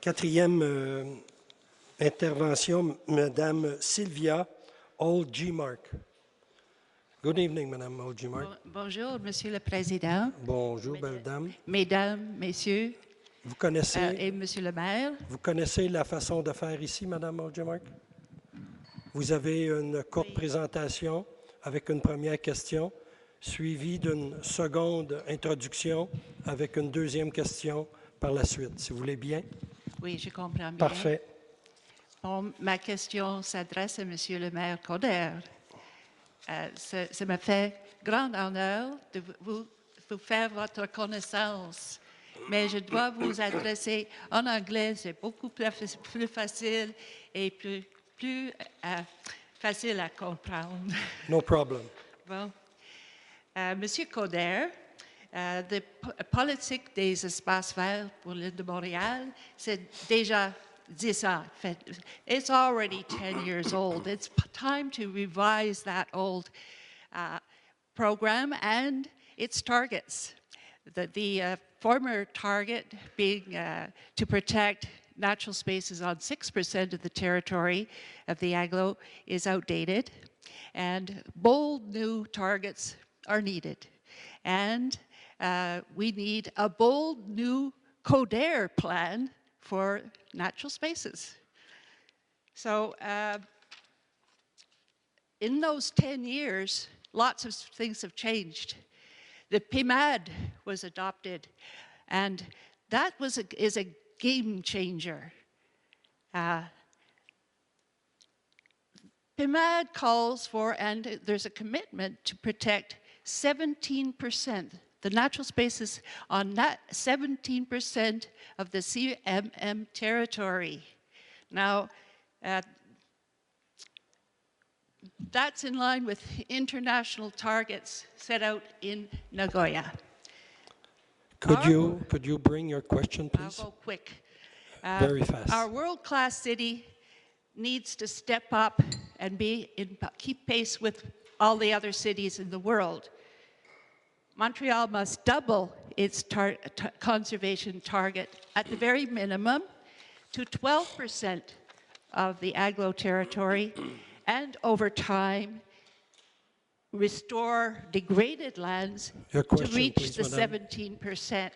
Quatrième intervention, Madame Sylvia Oljemark. Good evening, Madame Oljemark. Bonjour, Monsieur le Président. Bonjour, belle dame. Mesdames, Messieurs, Vous connaissez, et Monsieur le maire. vous connaissez la façon de faire ici, Madame Oljemark? Vous avez une courte présentation avec une première question, suivie d'une seconde introduction avec une deuxième question par la suite, si vous voulez bien. Oui, je comprends bien. Parfait. Bon, ma question s'adresse à Monsieur le maire Coder. Ça me fait grand honneur de vous faire votre connaissance, mais je dois vous adresser en anglais, c'est beaucoup plus facile et plus facile à comprendre. No problem. Bon. Monsieur Coder, la politique des espaces verts pour l'île de Montréal, c'est déjà 10 ans. It's already 10 years old. It's time to revise that old program and its targets. The former target being to protect natural spaces on 6% of the territory of the Aglo is outdated, and bold new targets are needed. And we need a bold new CODER plan for natural spaces. So in those 10 years, lots of things have changed. The PMAD was adopted, and that is a game changer. PMAD calls for, and there's a commitment to protect 17%, the natural spaces on that 17% of the CMM territory. Now, that's in line with international targets set out in Nagoya. Could you bring your question, please? I'll go quick. Very fast. Our world-class city needs to step up and keep pace with all the other cities in the world. Montreal must double its conservation target at the very minimum to 12% of the Aglo territory, and over time restore degraded lands to reach the 17%.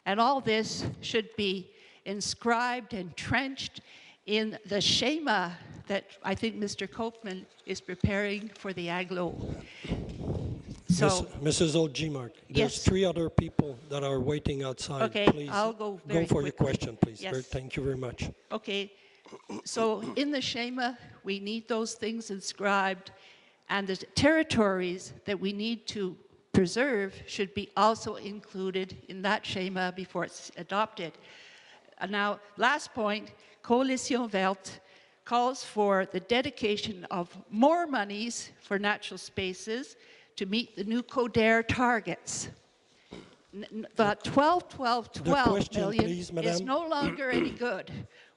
And all this should be inscribed, entrenched in the schema that I think Mr. Koopman is preparing for the Aglo. So, Mrs. Oljemark, there's yes. 3 other people that are waiting outside. Okay, please I'll go very for quickly. your question, please. Yes. Thank you very much. Okay, so in the schema, we need those things inscribed, and the territories that we need to preserve should be also included in that schema before it's adopted. Now, last point, Coalition Verte calls for the dedication of more monies for natural spaces to meet the new CODER targets. The 12 million is no longer any good.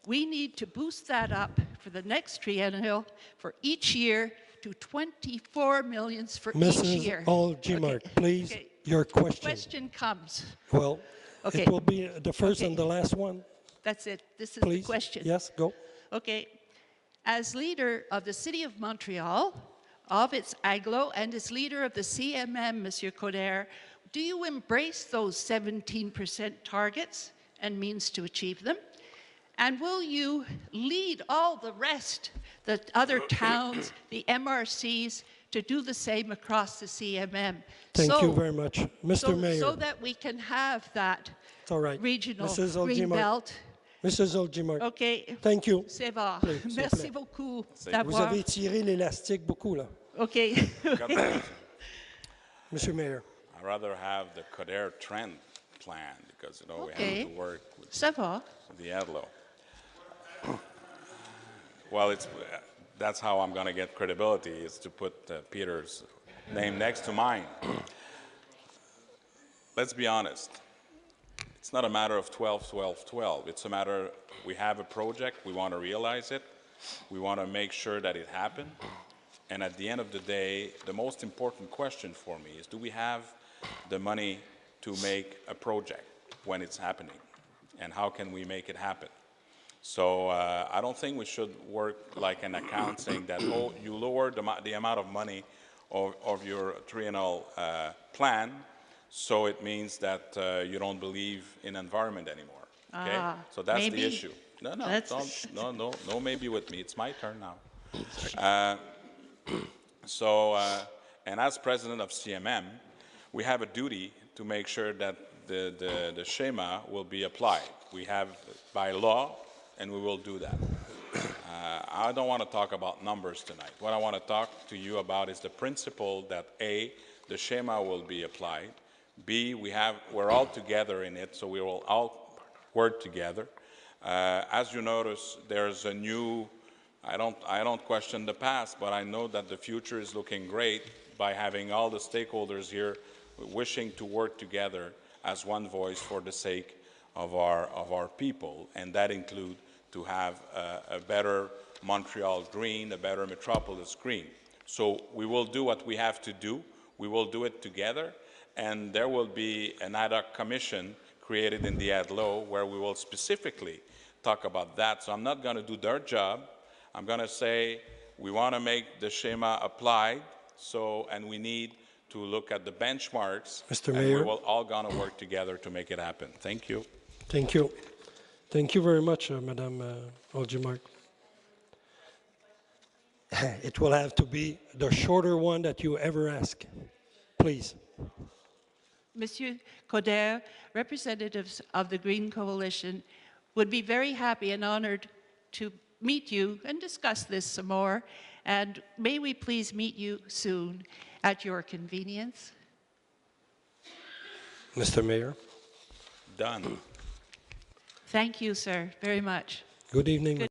We need to boost that up for the next triennial for each year to 24 million for each year. Mrs. Oljemark, please, your question. The question comes. Well, it will be the first and the last one. That's it. This is please. The question. Yes, go. Okay. As leader of the City of Montreal, of its Aglo, and as leader of the CMM, Monsieur Coder, do you embrace those 17% targets and means to achieve them? And will you lead all the rest, the other towns, the MRCs, to do the same across the CMM? Thank you very much. Mr. Mayor. So that we can have that regional green belt. Mrs. Oljemark. Okay. Thank you. C'est va. Please, Merci beaucoup Vous avez tiré l'élastique beaucoup, là. Okay. Monsieur Mayor. I'd rather have the CODER trend plan because, you know, we have to work with the Aglo. Well, that's how I'm going to get credibility, is to put Peter's name next to mine. Let's be honest. It's not a matter of 12, 12, 12. It's a matter, we have a project, we want to realize it, we want to make sure that it happens. And at the end of the day, the most important question for me is, do we have the money to make a project when it's happening? and how can we make it happen. So I don't think we should work like an account saying that, oh, you lowered the amount of money of your triennial plan, so it means that you don't believe in environment anymore. Okay? So that's maybe. the issue. No, no, maybe with me. It's my turn now. And as president of CMM, we have a duty to make sure that the schema will be applied. We have by law, and we will do that. I don't want to talk about numbers tonight. What I want to talk to you about is the principle that A, the schema will be applied. B, we're all together in it, so we will all work together. As you notice, there's a new, I don't question the past, but I know that the future is looking great by having all the stakeholders here wishing to work together as one voice for the sake of our people, and that includes to have a better Montreal green, a better metropolis green. So we will do what we have to do. We will do it together, and there will be an ad hoc commission created in the ADLO where we will specifically talk about that. So I'm not going to do their job. I'm going to say we want to make the schema applied, and we need to look at the benchmarks. Mr. And Mayor. we will all going to work together to make it happen. Thank you. Thank you. Thank you very much, Madame Oljemark. It will have to be the shorter one that you ever ask. Please. Monsieur Coder, representatives of the Green Coalition would be very happy and honored to meet you and discuss this some more. And may we please meet you soon at your convenience? Mr. Mayor. Done. Thank you, sir, very much. Good evening.